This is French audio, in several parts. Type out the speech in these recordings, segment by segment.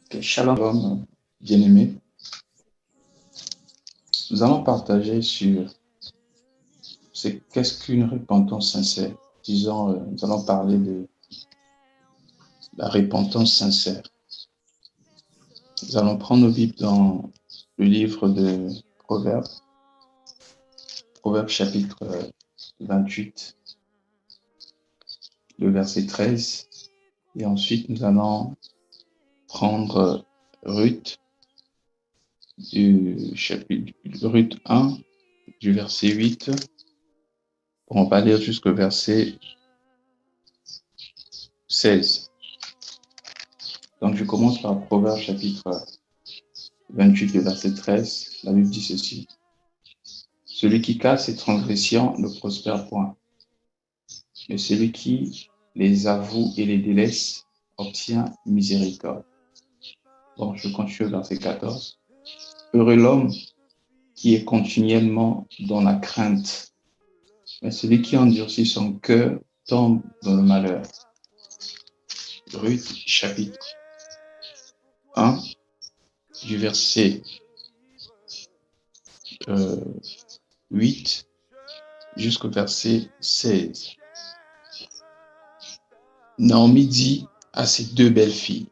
Ok, Shalom, bien-aimés. Nous allons partager sur qu'est-ce qu'une repentance sincère. Nous allons parler de la repentance sincère. Nous allons prendre nos Bibles dans le livre de Proverbes, Proverbes chapitre 28, le verset 13. Et ensuite, nous allons prendre Ruth, Ruth 1, du verset 8. On va lire jusqu'au verset 16. Donc, je commence par Proverbes chapitre 28, le verset 13. La Bible dit ceci. Celui qui casse ses transgressions ne prospère point, mais celui qui les avoue et les délaisse obtient miséricorde. Bon, je continue au verset 14. Heureux l'homme qui est continuellement dans la crainte, mais celui qui endurcit son cœur tombe dans le malheur. Ruth, chapitre 1, du verset 8 jusqu'au verset 16. Naomi dit à ses deux belles filles,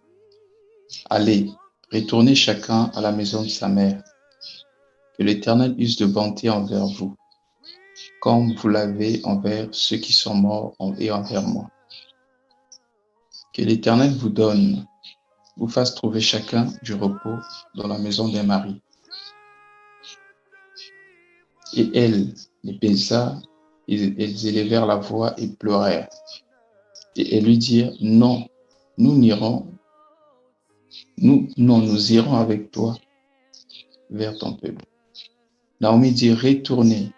« Allez, retournez chacun à la maison de sa mère. Que l'Éternel use de bonté envers vous, comme vous l'avez envers ceux qui sont morts et envers moi. Que l'Éternel vous fasse trouver chacun du repos dans la maison des maris. » Et elles, les baisa, elles élevèrent la voix et pleurèrent. Et elles lui dirent, « Non, nous irons avec toi vers ton peuple. » Naomi dit, « Retournez,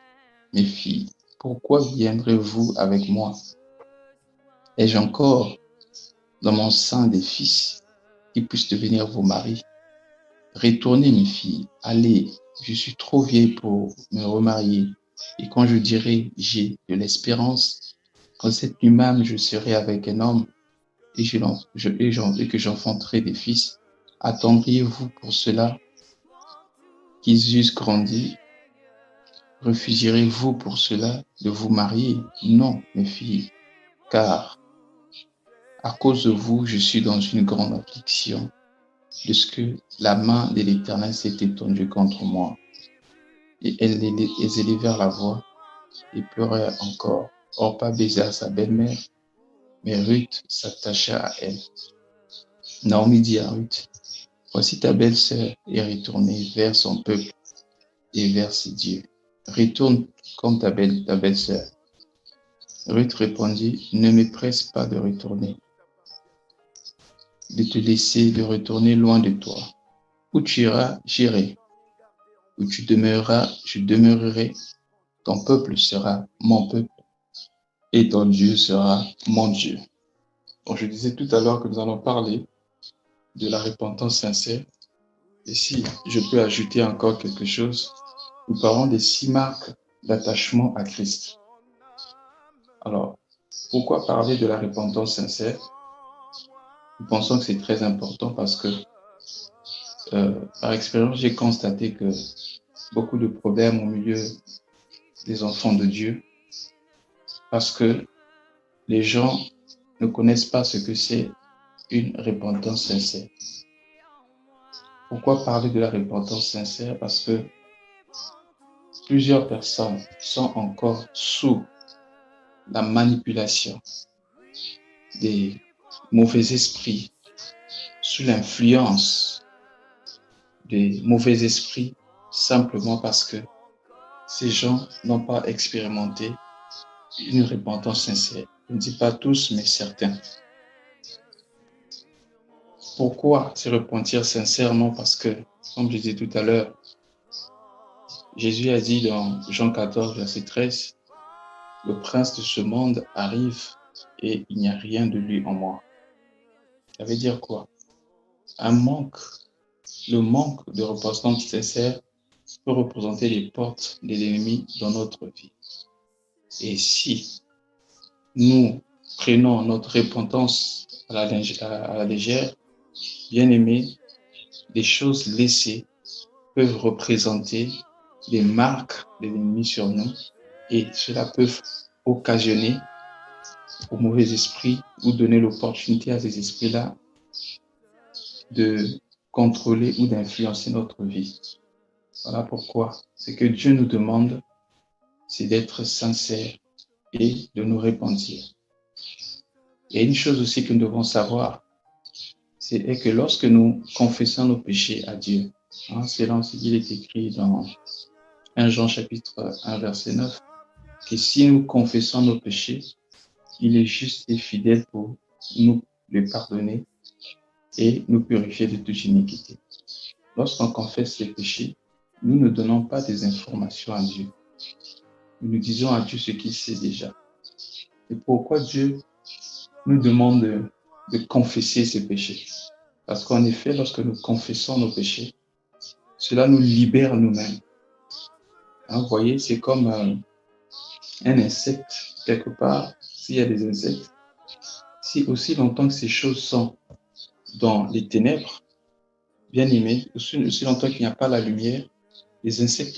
mes filles, pourquoi viendrez-vous avec moi? Ai-je encore dans mon sein des fils qui puissent devenir vos maris? Retournez, mes filles, allez, je suis trop vieille pour me remarier. Et quand je dirai, j'ai de l'espérance, qu'en cette nuit même je serai avec un homme et que j'enfanterai des fils, attendriez-vous pour cela qu'ils eussent grandi? Refuserez-vous pour cela de vous marier? Non, mes filles, car à cause de vous, je suis dans une grande affliction, de ce que la main de l'Éternel s'est étendue contre moi. » Et elles élevèrent la voix et pleurèrent encore. Orpa baisa sa belle-mère, mais Ruth s'attacha à elle. Naomi dit à Ruth, « Voici ta belle-sœur est retournée vers son peuple et vers ses dieux. Retourne comme ta belle-sœur. » Ruth répondit, « Ne me presse pas de retourner, de te laisser de retourner loin de toi. Où tu iras, j'irai. Où tu demeureras, je demeurerai. Ton peuple sera mon peuple et ton Dieu sera mon Dieu. » Donc, je disais tout à l'heure que nous allons parler de la repentance sincère. Et si je peux ajouter encore quelque chose, nous parlons des 6 marques d'attachement à Christ. Alors, pourquoi parler de la repentance sincère? Nous pensons que c'est très important parce que, par expérience, j'ai constaté que beaucoup de problèmes au milieu des enfants de Dieu, parce que les gens ne connaissent pas ce que c'est une repentance sincère. Pourquoi parler de la repentance sincère? Parce que plusieurs personnes sont encore sous la manipulation des mauvais esprits, sous l'influence des mauvais esprits, simplement parce que ces gens n'ont pas expérimenté une repentance sincère. Je ne dis pas tous, mais certains. Pourquoi se repentir sincèrement? Parce que, comme je disais tout à l'heure, Jésus a dit dans Jean 14, verset 13, « Le prince de ce monde arrive et il n'y a rien de lui en moi. » Ça veut dire quoi? Le manque de repentance sincère peut représenter les portes de l'ennemi dans notre vie. Et si nous prenons notre repentance à la légère, bien aimé, les choses laissées peuvent représenter des marques de l'ennemi sur nous et cela peut occasionner aux mauvais esprits ou donner l'opportunité à ces esprits-là de contrôler ou d'influencer notre vie. Voilà pourquoi ce que Dieu nous demande, c'est d'être sincère et de nous repentir. Il y a une chose aussi que nous devons savoir, c'est que lorsque nous confessons nos péchés à Dieu, selon ce qu'il est écrit dans 1 Jean chapitre 1 verset 9, que si nous confessons nos péchés, il est juste et fidèle pour nous les pardonner et nous purifier de toute iniquité. Lorsqu'on confesse les péchés, nous ne donnons pas des informations à Dieu. Nous disons à Dieu ce qu'il sait déjà. Et pourquoi Dieu nous demande de confesser ses péchés? Parce qu'en effet, lorsque nous confessons nos péchés, cela nous libère nous-mêmes. Vous voyez, c'est comme un insecte, quelque part, s'il y a des insectes, si aussi longtemps que ces choses sont dans les ténèbres, bien aimé, aussi longtemps qu'il n'y a pas la lumière, les insectes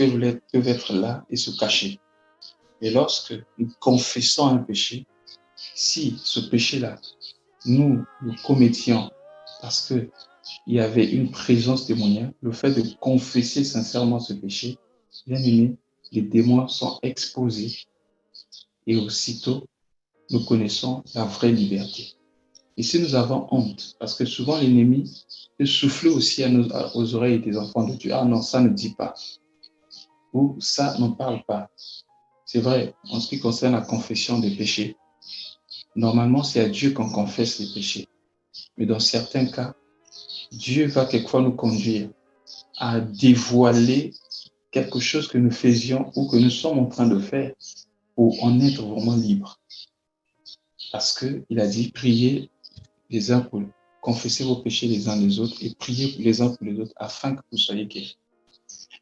peuvent être là et se cacher. Et lorsque nous confessons un péché, si ce péché-là, nous le commettions parce qu'il y avait une présence démoniaque, le fait de confesser sincèrement ce péché, bien aimé, les démons sont exposés et aussitôt, nous connaissons la vraie liberté. Et si nous avons honte, parce que souvent l'ennemi peut souffler aussi aux oreilles des enfants de Dieu, ah non, ça ne dit pas, ou ça n'en parle pas. C'est vrai, en ce qui concerne la confession des péchés, normalement c'est à Dieu qu'on confesse les péchés. Mais dans certains cas, Dieu va quelquefois nous conduire à dévoiler quelque chose que nous faisions ou que nous sommes en train de faire pour en être vraiment libre. Parce qu'il a dit, priez les uns pour confesser vos péchés les uns les autres et priez les uns pour les autres afin que vous soyez guéris.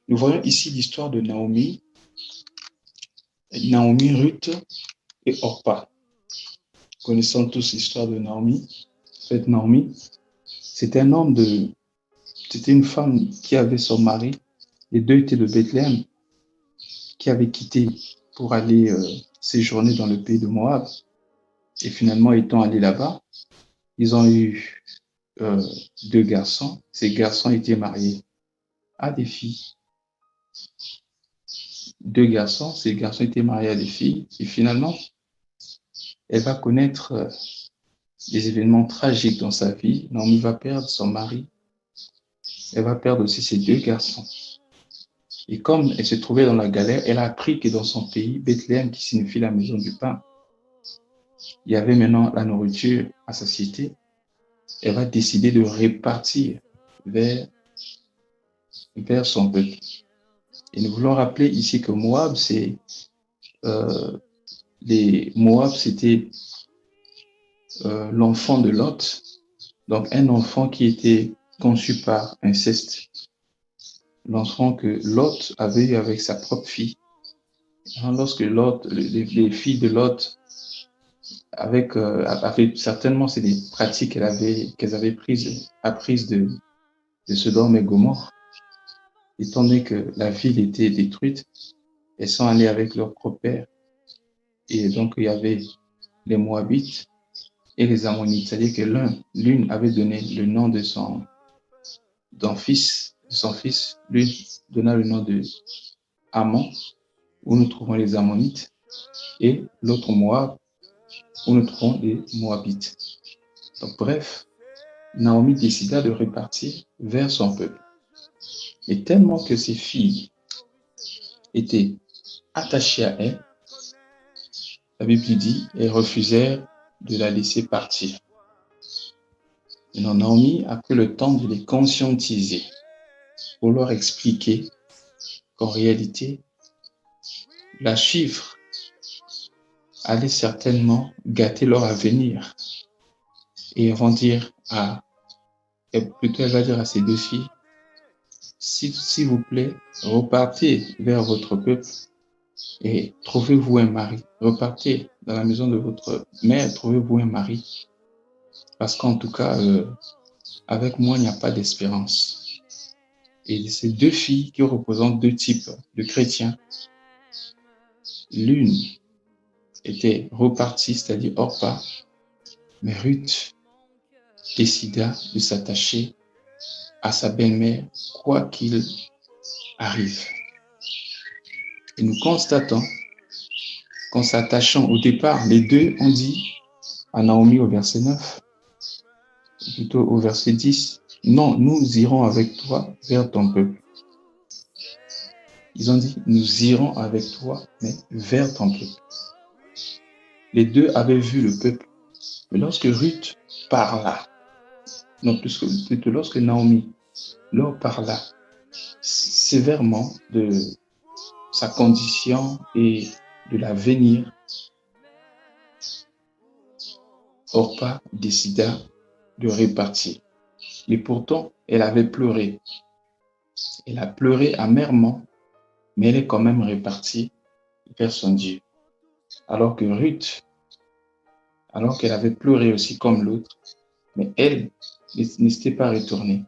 Nous voyons ici l'histoire de Naomi, Ruth et Orpa. Connaissons tous l'histoire de Naomi. En fait, Naomi, c'était une femme qui avait son mari, les deux étaient de Bethléem, qui avait quitté pour aller séjourner dans le pays de Moab. Et finalement, étant allés là-bas, ils ont eu 2 garçons. Ces garçons étaient mariés à des filles. 2 garçons, ces garçons étaient mariés à des filles. Et finalement, elle va connaître des événements tragiques dans sa vie. Naomi va perdre son mari. Elle va perdre aussi ses 2 garçons. Et comme elle se trouvait dans la galère, elle a appris que dans son pays, Bethléem, qui signifie la maison du pain, il y avait maintenant la nourriture à satiété. Elle va décider de repartir vers son peuple. Et nous voulons rappeler ici que Moab, Moab, c'était l'enfant de Lot, donc un enfant qui était conçu par inceste. L'enfant que Lot avait eu avec sa propre fille. Lorsque Lot, les filles de Lot, avec certainement c'est des pratiques qu'elles avaient apprises de Sodome et Gomorrhe. Étant donné que la ville était détruite, elles sont allées avec leur propre père. Et donc il y avait les Moabites et les Ammonites, c'est-à-dire que l'une avait donné le nom de son fils, l'une donna le nom de Ammon, où nous trouvons les Ammonites, et l'autre Moab, où nous trouvons les Moabites. Donc bref, Naomi décida de repartir vers son peuple. Et tellement que ses filles étaient attachées à elle, la Bible dit, elles refusèrent de la laisser partir. Maintenant, Naomi a pris le temps de les conscientiser pour leur expliquer qu'en réalité, la suivre allait certainement gâter leur avenir. Et elle va dire à ses 2 filles, s'il vous plaît, repartez vers votre peuple et trouvez-vous un mari. Repartez dans la maison de votre mère, trouvez-vous un mari. Parce qu'en tout cas, avec moi, il n'y a pas d'espérance. Et ces deux filles qui représentent deux types de chrétiens, l'une était repartie, c'est-à-dire Orpa, mais Ruth décida de s'attacher à sa belle-mère, quoi qu'il arrive. Et nous constatons qu'en s'attachant au départ, les deux ont dit à Naomi au verset 9, plutôt au verset 10, non, nous irons avec toi vers ton peuple. Ils ont dit, nous irons avec toi, mais vers ton peuple. Les deux avaient vu le peuple. Mais lorsque Ruth parla, non, plutôt lorsque Naomi leur parla sévèrement de sa condition et de l'avenir, Orpa décida de repartir. Mais pourtant, elle avait pleuré. Elle a pleuré amèrement, mais elle est quand même repartie vers son Dieu. Alors que Ruth, alors qu'elle avait pleuré aussi comme l'autre, mais elle ne s'était pas retournée.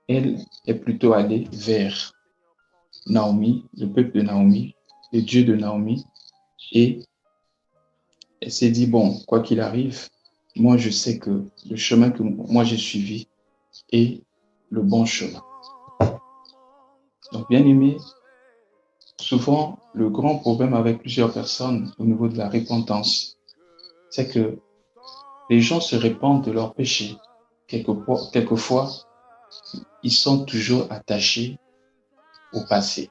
Elle est plutôt allée vers Naomi, le peuple de Naomi, le Dieu de Naomi, et elle s'est dit, bon, quoi qu'il arrive, moi je sais que le chemin que moi j'ai suivi est le bon chemin. Donc, bien aimé, souvent le grand problème avec plusieurs personnes au niveau de la repentance, c'est que les gens se répandent de leurs péchés. Quelquefois, ils sont toujours attachés au passé.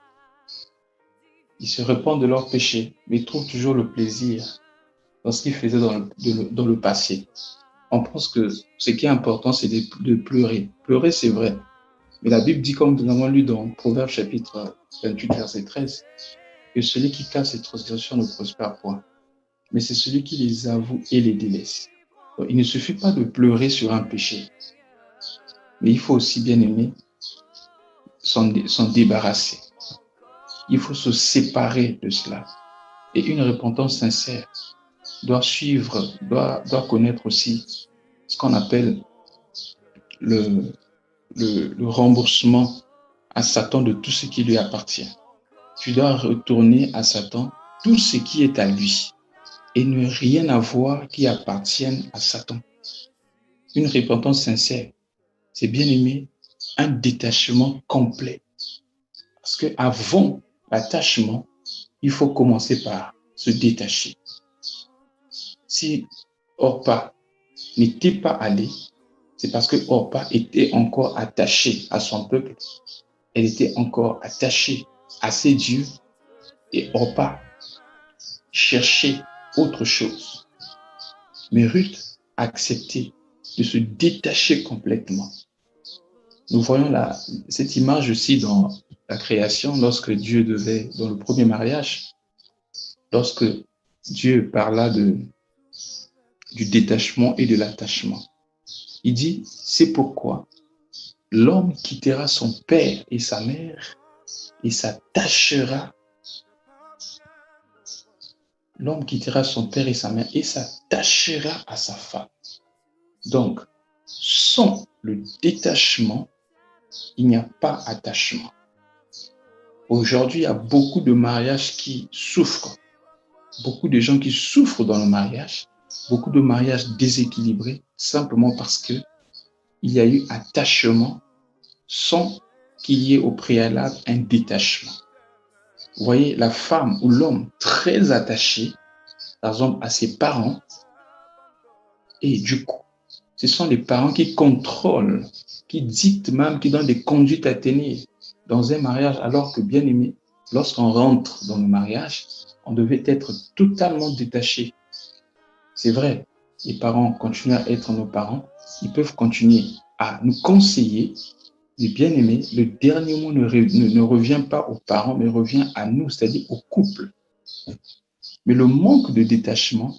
Ils se répandent de leurs péchés, mais ils trouvent toujours le plaisir dans ce qu'ils faisaient dans le passé. On pense que ce qui est important, c'est de pleurer. Pleurer, c'est vrai. Mais la Bible dit, comme nous l'avons lu dans Proverbes chapitre 28, verset 13, que celui qui cache ses transgressions ne prospère point. Mais c'est celui qui les avoue et les délaisse. Donc, il ne suffit pas de pleurer sur un péché. Mais il faut aussi, bien aimer, s'en débarrasser. Il faut se séparer de cela. Et une repentance sincère doit connaître aussi ce qu'on appelle le remboursement à Satan de tout ce qui lui appartient. Tu dois retourner à Satan tout ce qui est à lui et ne rien avoir qui appartienne à Satan. Une repentance sincère, c'est bien aimé, un détachement complet. Parce qu'avant l'attachement, il faut commencer par se détacher. Si Orpa n'était pas allé, c'est parce que Orpa était encore attachée à son peuple. Elle était encore attachée à ses dieux. Et Orpa cherchait autre chose. Mais Ruth a accepté de se détacher complètement. Nous voyons cette image aussi dans la création, lorsque Dieu devait, dans le premier mariage, lorsque Dieu parla du détachement et de l'attachement. Il dit, c'est pourquoi l'homme quittera son père et sa mère et s'attachera. L'homme quittera son père et sa mère et s'attachera à sa femme. Donc, sans le détachement, il n'y a pas attachement. Aujourd'hui, il y a beaucoup de mariages qui souffrent. Beaucoup de gens qui souffrent dans le mariage. Beaucoup de mariages déséquilibrés simplement parce que il y a eu attachement sans qu'il y ait au préalable un détachement. Vous voyez, la femme ou l'homme très attaché, par exemple, à ses parents, et du coup, ce sont les parents qui contrôlent, qui dictent même, qui donnent des conduites à tenir dans un mariage, alors que, bien aimé, lorsqu'on rentre dans le mariage, on devait être totalement détaché. C'est vrai, les parents continuent à être nos parents, ils peuvent continuer à nous conseiller, mais bien aimé, le dernier mot ne revient pas aux parents, mais revient à nous, c'est-à-dire au couple. Mais le manque de détachement,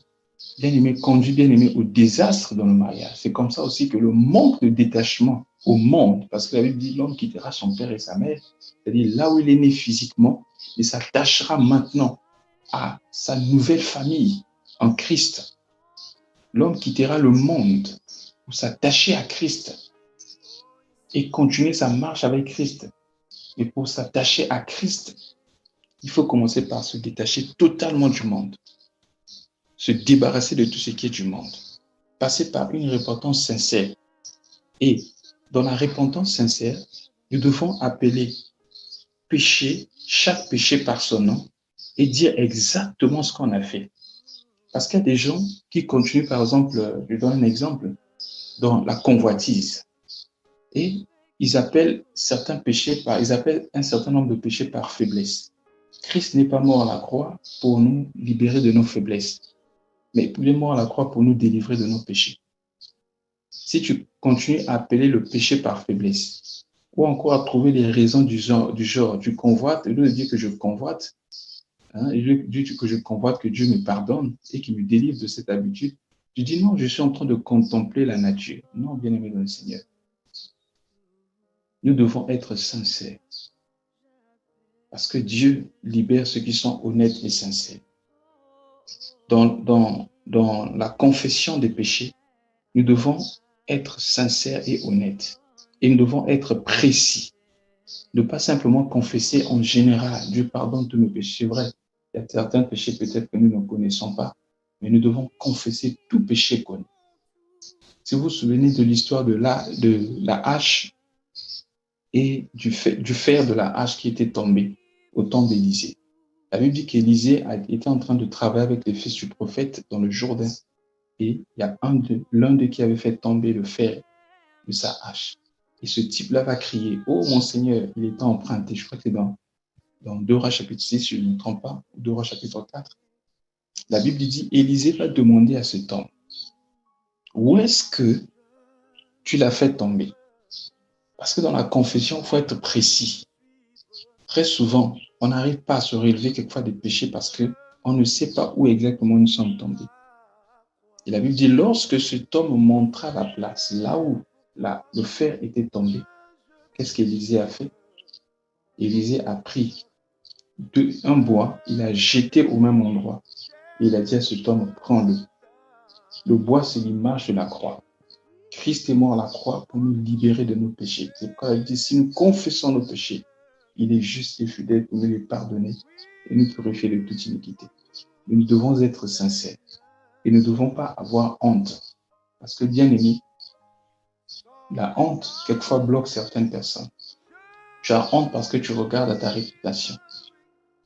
bien aimé, conduit bien aimé au désastre dans le mariage. C'est comme ça aussi que le manque de détachement au monde, parce que la Bible dit l'homme quittera son père et sa mère, c'est-à-dire là où il est né physiquement, il s'attachera maintenant à sa nouvelle famille en Christ. L'homme quittera le monde pour s'attacher à Christ. et continuer sa marche avec Christ. Et pour s'attacher à Christ, il faut commencer par se détacher totalement du monde, se débarrasser de tout ce qui est du monde, passer par une repentance sincère. Et dans la repentance sincère, nous devons appeler chaque péché par son nom et dire exactement ce qu'on a fait. Parce qu'il y a des gens qui continuent, par exemple, je donne un exemple, dans la convoitise. Et ils appellent ils appellent un certain nombre de péchés par faiblesse. Christ n'est pas mort à la croix pour nous libérer de nos faiblesses, mais il est mort à la croix pour nous délivrer de nos péchés. Si tu continues à appeler le péché par faiblesse, ou encore à trouver des raisons du genre tu convoites, au lieu de dire que je convoite, que je convoite que Dieu me pardonne et qu'il me délivre de cette habitude, tu dis non, je suis en train de contempler la nature. Non, bien-aimé dans le Seigneur. Nous devons être sincères. Parce que Dieu libère ceux qui sont honnêtes et sincères. Dans la confession des péchés, nous devons être sincères et honnêtes. Et nous devons être précis. Ne pas simplement confesser en général. Dieu pardonne tous mes péchés. C'est vrai. Il y a certains péchés peut-être que nous ne connaissons pas. Mais nous devons confesser tout péché connu. Si vous vous souvenez de l'histoire de la hache et du fer de la hache qui était tombé au temps d'Élisée. La Bible dit qu'Élisée était en train de travailler avec les fils du prophète dans le Jourdain. Et il y a l'un d'eux qui avait fait tomber le fer de sa hache. Et ce type-là va crier, « Oh mon Seigneur, il est emprunté. » Je crois que c'est dans 2 Rois chapitre 6, si je ne me trompe pas, ou 2 Rois chapitre 4. La Bible dit, Élisée va demander à cet homme, « Où est-ce que tu l'as fait tomber ?» Parce que dans la confession, il faut être précis. Très souvent, on n'arrive pas à se relever quelquefois des péchés parce qu'on ne sait pas où exactement nous sommes tombés. Et la Bible dit, lorsque cet homme montra la place, là où le fer était tombé, qu'est-ce qu'Élisée a fait? Élisée a pris un bois, il a jeté au même endroit. Et il a dit à cet homme, prends-le. Le bois, c'est l'image de la croix. Christ est mort à la croix pour nous libérer de nos péchés. C'est pourquoi il dit, si nous confessons nos péchés, il est juste et fidèle pour nous les pardonner et nous purifier de toute iniquité. Mais nous devons être sincères et nous ne devons pas avoir honte. Parce que, bien aimé, la honte, quelquefois, bloque certaines personnes. Tu as honte parce que tu regardes à ta réputation.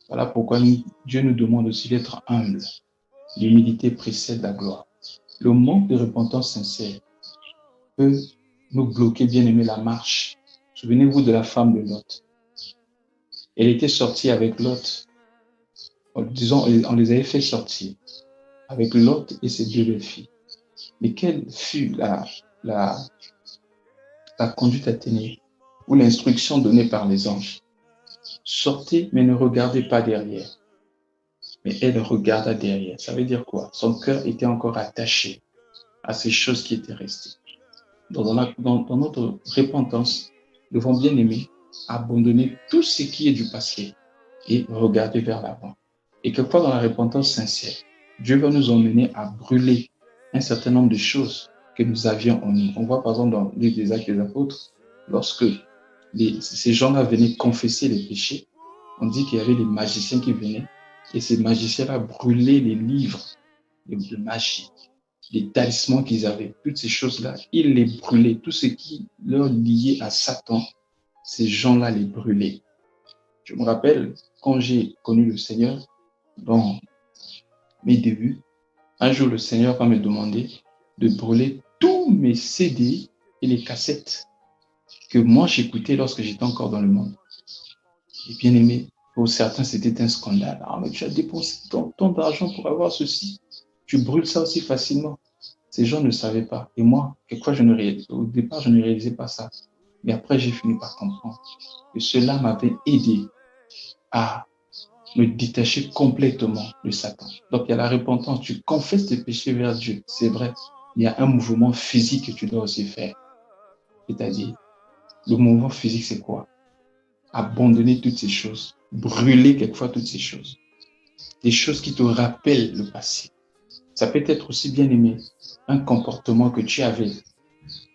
Voilà pourquoi Dieu nous demande aussi d'être humble. L'humilité précède la gloire. Le manque de repentance sincère peut nous bloquer, bien aimé, la marche. Souvenez-vous de la femme de Lot. Elle était sortie avec Lot. Disons, on les avait fait sortir avec Lot et ses 2 belles filles. Mais quelle fut la conduite à tenir ou l'instruction donnée par les anges? Sortez, mais ne regardez pas derrière. Mais elle regarda derrière. Ça veut dire quoi? Son cœur était encore attaché à ces choses qui étaient restées. Dans notre repentance, nous devons bien aimer abandonner tout ce qui est du passé et regarder vers l'avant. Et quelquefois dans la repentance sincère, Dieu va nous emmener à brûler un certain nombre de choses que nous avions en nous. On voit par exemple dans le livre des Actes des Apôtres, lorsque ces gens-là venaient confesser les péchés, on dit qu'il y avait les magiciens qui venaient et ces magiciens-là brûlaient les livres de magie, les talismans qu'ils avaient, toutes ces choses-là, ils les brûlaient. Tout ce qui leur liait à Satan, ces gens-là les brûlaient. Je me rappelle, quand j'ai connu le Seigneur, dans mes débuts, un jour le Seigneur va me demander de brûler tous mes CD et les cassettes que moi j'écoutais lorsque j'étais encore dans le monde. Et bien aimé, pour certains c'était un scandale. Ah, mais tu as dépensé tant d'argent pour avoir ceci. Tu brûles ça aussi facilement. Ces gens ne savaient pas. Et moi, quelquefois, au départ, je ne réalisais pas ça. Mais après, j'ai fini par comprendre que cela m'avait aidé à me détacher complètement de Satan. Donc, il y a la repentance. Tu confesses tes péchés vers Dieu. C'est vrai. Il y a un mouvement physique que tu dois aussi faire. C'est-à-dire, le mouvement physique, c'est quoi? Abandonner toutes ces choses. Brûler quelquefois toutes ces choses. Des choses qui te rappellent le passé. Ça peut être aussi, bien aimé, un comportement que tu avais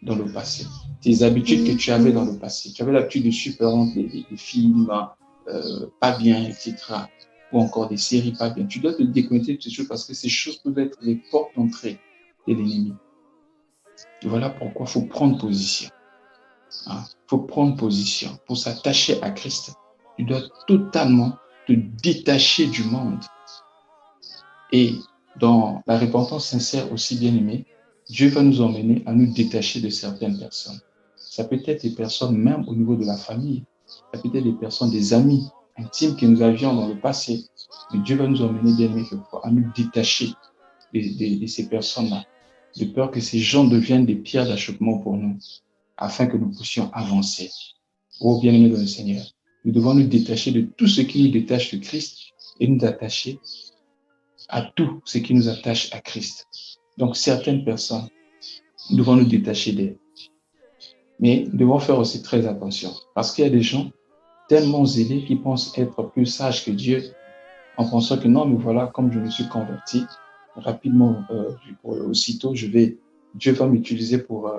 dans le passé, tes habitudes que tu avais dans le passé. Tu avais l'habitude de suivre, par exemple, des films pas bien, etc. Ou encore des séries pas bien. Tu dois te déconnecter de ces choses parce que ces choses peuvent être les portes d'entrée de l'ennemi. Et voilà pourquoi il faut prendre position. Il faut prendre position pour s'attacher à Christ. Tu dois totalement te détacher du monde. Et dans la repentance sincère aussi bien aimée, Dieu va nous emmener à nous détacher de certaines personnes. Ça peut être des personnes même au niveau de la famille. Ça peut être des personnes, des amis intimes que nous avions dans le passé. Mais Dieu va nous emmener bien aimé quelquefois à nous détacher de ces personnes-là, de peur que ces gens deviennent des pierres d'achoppement pour nous, afin que nous puissions avancer. Oh bien-aimés dans le Seigneur, nous devons nous détacher de tout ce qui nous détache de Christ et nous attacher à tout ce qui nous attache à Christ. Donc, certaines personnes, nous devons nous détacher d'elles. Mais nous devons faire aussi très attention parce qu'il y a des gens tellement zélés qui pensent être plus sages que Dieu en pensant que non, mais voilà, comme je me suis converti, rapidement, aussitôt, Dieu va m'utiliser pour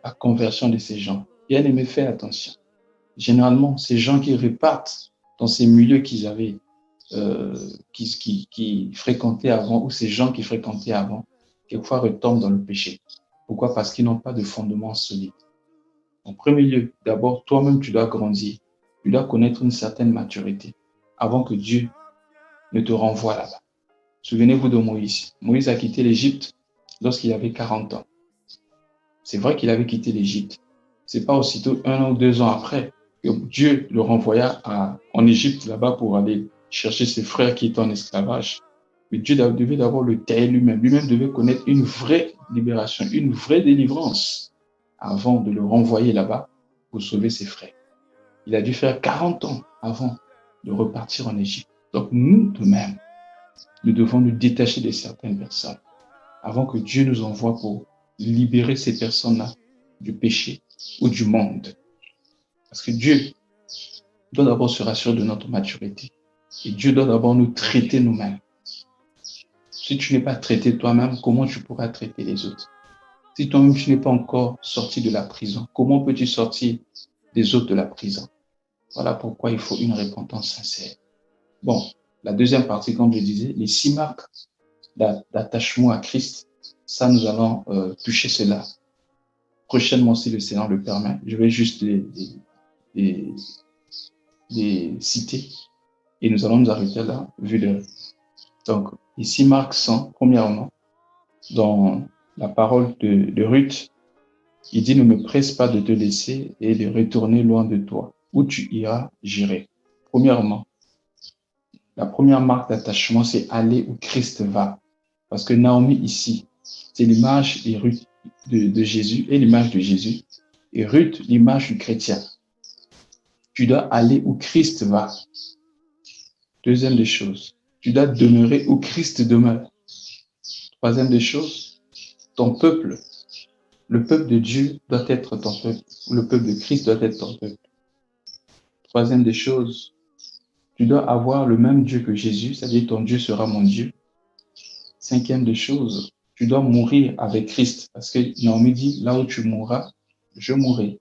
la conversion de ces gens. Bien aimé, fais attention. Généralement, ces gens qui repartent dans ces milieux qu'ils avaient, qui fréquentaient avant, ou ces gens qui fréquentaient avant, quelquefois retombent dans le péché. Pourquoi? Parce qu'ils n'ont pas de fondement solide. En premier lieu, d'abord, toi-même, tu dois grandir. Tu dois connaître une certaine maturité avant que Dieu ne te renvoie là-bas. Souvenez-vous de Moïse. Moïse a quitté l'Égypte lorsqu'il avait 40 ans. C'est vrai qu'il avait quitté l'Égypte. C'est pas aussitôt 1 an ou 2 ans après que Dieu le renvoya en Égypte là-bas pour aller chercher ses frères qui étaient en esclavage. Mais Dieu devait d'abord le tailler lui-même. Lui-même devait connaître une vraie libération, une vraie délivrance avant de le renvoyer là-bas pour sauver ses frères. Il a dû faire 40 ans avant de repartir en Égypte. Donc nous, de même, nous devons nous détacher de certaines personnes avant que Dieu nous envoie pour libérer ces personnes-là du péché ou du monde. Parce que Dieu doit d'abord se rassurer de notre maturité. Et Dieu doit d'abord nous traiter nous-mêmes. Si tu n'es pas traité toi-même, comment tu pourras traiter les autres? Si toi-même tu n'es pas encore sorti de la prison, comment peux-tu sortir des autres de la prison? Voilà pourquoi il faut une repentance sincère. Bon, la deuxième partie, comme je disais, les 6 marques d'attachement à Christ, ça nous allons toucher cela prochainement si le Seigneur le permet. Je vais juste les citer et nous allons nous arrêter là, vu l'heure. Donc, les 6 marques sont, premièrement, dans la parole de Ruth, il dit « Ne me presse pas de te laisser et de retourner loin de toi. Où tu iras, j'irai. » Premièrement, la première marque d'attachement, c'est aller où Christ va. Parce que Naomi ici, c'est l'image de Jésus et l'image de Jésus. Et Ruth, l'image du chrétien. Tu dois aller où Christ va. Deuxième des choses, tu dois demeurer où Christ demeure. Troisième des choses, ton peuple, le peuple de Dieu doit être ton peuple. Le peuple de Christ doit être ton peuple. Troisième des choses, tu dois avoir le même Dieu que Jésus, c'est-à-dire ton Dieu sera mon Dieu. Cinquième des choses, tu dois mourir avec Christ. Parce que Naomi dit, là où tu mourras, je mourrai.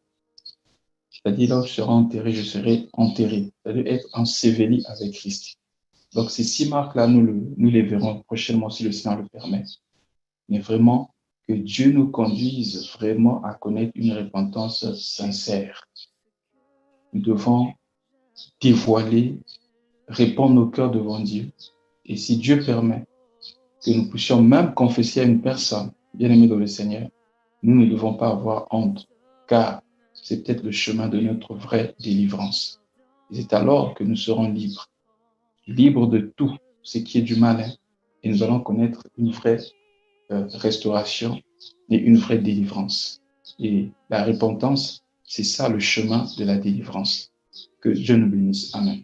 C'est-à-dire là où tu seras enterré, je serai enterré. C'est-à-dire être enseveli avec Christ. Donc ces 6 marques-là, nous les verrons prochainement si le Seigneur le permet. Mais vraiment, que Dieu nous conduise vraiment à connaître une repentance sincère. Nous devons dévoiler, répandre nos cœurs devant Dieu. Et si Dieu permet que nous puissions même confesser à une personne, bien aimée dans le Seigneur, nous ne devons pas avoir honte, car c'est peut-être le chemin de notre vraie délivrance. C'est alors que nous serons libres, libres de tout ce qui est du malin, et nous allons connaître une vraie restauration et une vraie délivrance. Et la repentance, c'est ça le chemin de la délivrance. Que Dieu nous bénisse. Amen.